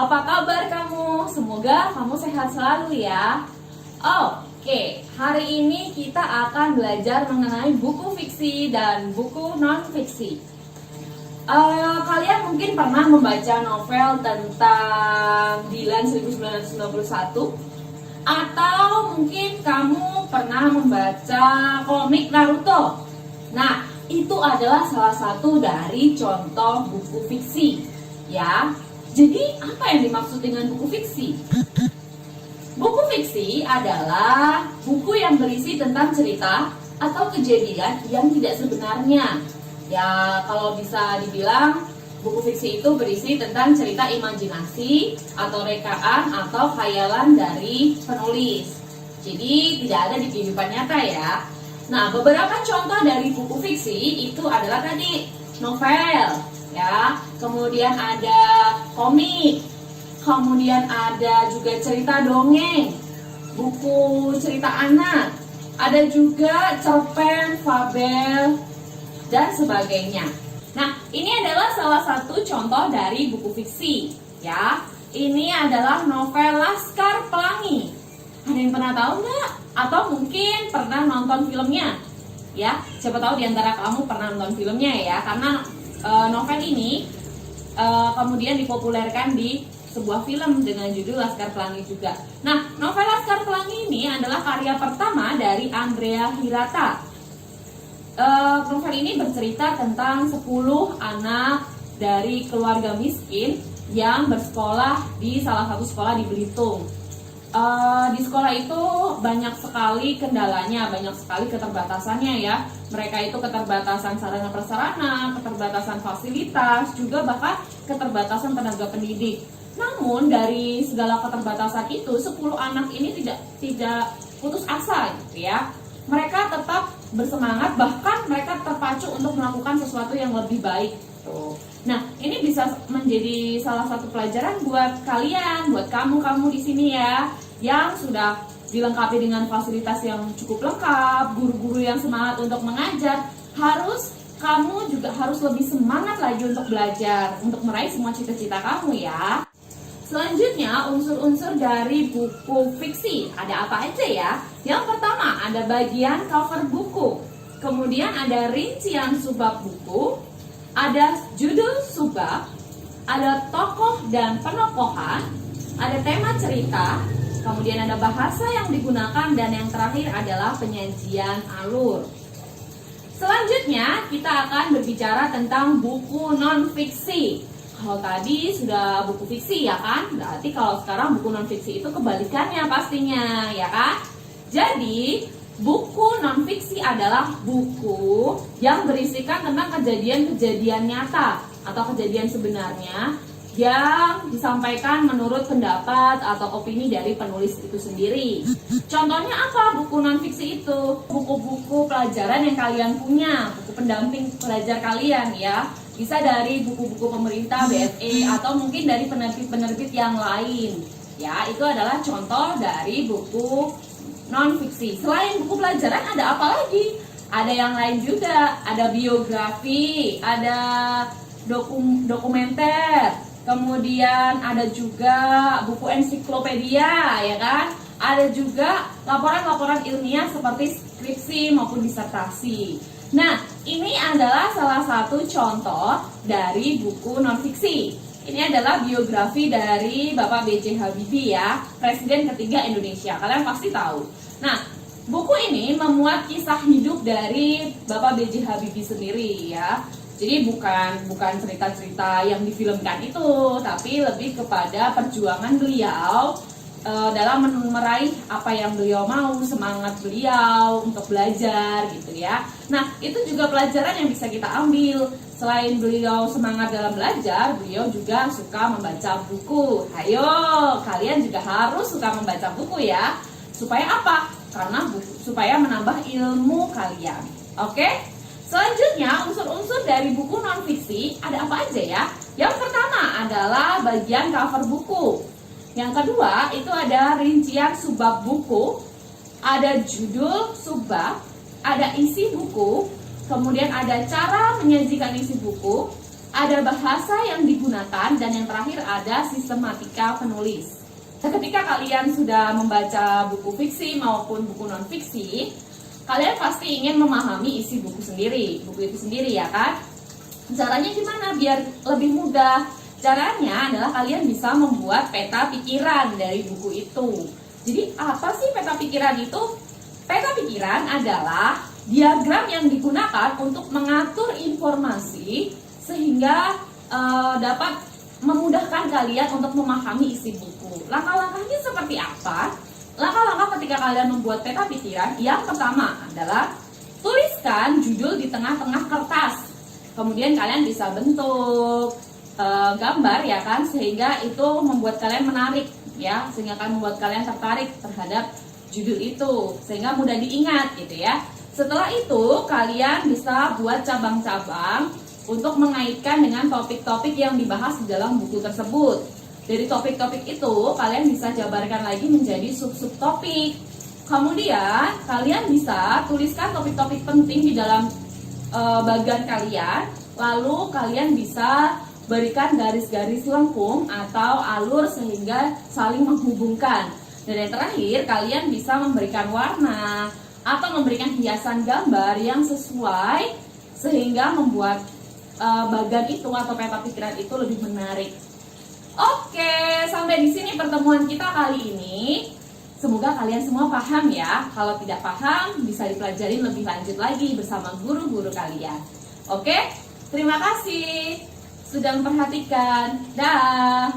Apa kabar kamu? Semoga kamu sehat selalu ya. Oke, hari ini kita akan belajar mengenai buku fiksi dan buku non-fiksi. Kalian mungkin pernah membaca novel tentang Dylan 1991, atau mungkin kamu pernah membaca komik Naruto. Nah, itu adalah salah satu dari contoh buku fiksi, ya. Jadi, apa yang dimaksud dengan buku fiksi? Buku fiksi adalah buku yang berisi tentang cerita atau kejadian yang tidak sebenarnya. Ya, kalau bisa dibilang, buku fiksi itu berisi tentang cerita imajinasi atau rekaan atau khayalan dari penulis. Jadi, tidak ada di kehidupan nyata ya. Nah, beberapa contoh dari buku fiksi itu adalah tadi novel, ya. Kemudian ada komik, kemudian ada juga cerita dongeng, buku cerita anak, ada juga cerpen, fabel, dan sebagainya. Nah, ini adalah salah satu contoh dari buku fiksi, ya. Ini adalah novel Laskar Pelangi. Ada yang pernah tahu nggak? Atau mungkin pernah nonton filmnya? Ya, siapa tahu di antara kamu pernah nonton filmnya ya, karena novel ini kemudian dipopulerkan di sebuah film dengan judul Laskar Pelangi juga. Nah, novel Laskar Pelangi ini adalah karya pertama dari Andrea Hirata. Novel ini bercerita tentang 10 anak dari keluarga miskin yang bersekolah di salah satu sekolah di Belitung. Di sekolah itu banyak sekali kendalanya, banyak sekali keterbatasannya ya. Mereka itu keterbatasan sarana prasarana, keterbatasan fasilitas, juga bahkan keterbatasan tenaga pendidik. Namun dari segala keterbatasan itu, 10 anak ini tidak putus asa gitu ya. Mereka tetap bersemangat, bahkan mereka terpacu untuk melakukan sesuatu yang lebih baik. Nah, ini bisa menjadi salah satu pelajaran buat kalian, buat kamu di sini ya, yang sudah dilengkapi dengan fasilitas yang cukup lengkap, guru-guru yang semangat untuk mengajar. Kamu juga harus lebih semangat lagi untuk belajar, untuk meraih semua cita-cita kamu ya. Selanjutnya, unsur-unsur dari buku fiksi. Ada apa aja ya? Yang pertama, ada bagian cover buku. Kemudian ada rincian subbab buku, ada judul subbab, ada tokoh dan penokohan, ada tema cerita, kemudian ada bahasa yang digunakan, dan yang terakhir adalah penyajian alur. Selanjutnya, kita akan berbicara tentang buku non-fiksi. Kalau tadi sudah buku fiksi ya kan, berarti kalau sekarang buku non-fiksi itu kebalikannya pastinya ya kan. Jadi buku non-fiksi adalah buku yang berisikan tentang kejadian-kejadian nyata atau kejadian sebenarnya yang disampaikan menurut pendapat atau opini dari penulis itu sendiri. Contohnya apa buku non-fiksi itu? Buku-buku pelajaran yang kalian punya, buku pendamping pelajar kalian ya. Bisa dari buku-buku pemerintah, BSE, atau mungkin dari penerbit-penerbit yang lain. Ya, itu adalah contoh dari buku non-fiksi. Selain buku pelajaran ada apa lagi? Ada yang lain juga, ada biografi, ada dokumenter, kemudian ada juga buku ensiklopedia, ya kan? Ada juga laporan-laporan ilmiah seperti skripsi maupun disertasi. Nah, ini adalah salah satu contoh dari buku non-fiksi. Ini adalah biografi dari Bapak B.J. Habibie ya, Presiden ketiga Indonesia. Kalian pasti tahu. Nah, buku ini memuat kisah hidup dari Bapak B.J. Habibie sendiri ya. Jadi bukan cerita-cerita yang difilmkan itu, tapi lebih kepada perjuangan beliau dalam meraih apa yang beliau mau, semangat beliau untuk belajar gitu ya. Nah, itu juga pelajaran yang bisa kita ambil. Selain beliau semangat dalam belajar, beliau juga suka membaca buku. Ayo, kalian juga harus suka membaca buku ya. Supaya apa? Supaya menambah ilmu kalian. Oke? Selanjutnya, unsur-unsur dari buku non-fiksi ada apa aja ya? Yang pertama adalah bagian cover buku. Yang kedua, itu ada rincian subbab buku, ada judul subbab, ada isi buku, kemudian ada cara menyajikan isi buku, ada bahasa yang digunakan, dan yang terakhir ada sistematika penulis. Nah, ketika kalian sudah membaca buku fiksi maupun buku non-fiksi, kalian pasti ingin memahami isi buku itu sendiri ya kan? Caranya gimana biar lebih mudah? Caranya adalah kalian bisa membuat peta pikiran dari buku itu. Jadi apa sih peta pikiran itu? Peta pikiran adalah diagram yang digunakan untuk mengatur informasi sehingga dapat memudahkan kalian untuk memahami isi buku. Langkah-langkahnya seperti apa? Langkah-langkah ketika kalian membuat peta pikiran, yang pertama adalah tuliskan judul di tengah-tengah kertas. Kemudian kalian bisa bentuk gambar ya kan, sehingga itu membuat kalian menarik ya, sehingga akan membuat kalian tertarik terhadap judul itu, sehingga mudah diingat gitu ya. Setelah itu kalian bisa buat cabang-cabang untuk mengaitkan dengan topik-topik yang dibahas di dalam buku tersebut. Dari topik-topik itu kalian bisa jabarkan lagi menjadi sub-sub topik. Kemudian kalian bisa tuliskan topik-topik penting di dalam bagian kalian. Lalu kalian bisa berikan garis-garis lengkung atau alur sehingga saling menghubungkan. Dan yang terakhir, kalian bisa memberikan warna atau memberikan hiasan gambar yang sesuai sehingga membuat bagian itu atau peta pikiran itu lebih menarik. Oke, sampai di sini pertemuan kita kali ini. Semoga kalian semua paham ya. Kalau tidak paham, bisa dipelajari lebih lanjut lagi bersama guru-guru kalian. Oke, terima kasih sudah memperhatikan. Dah.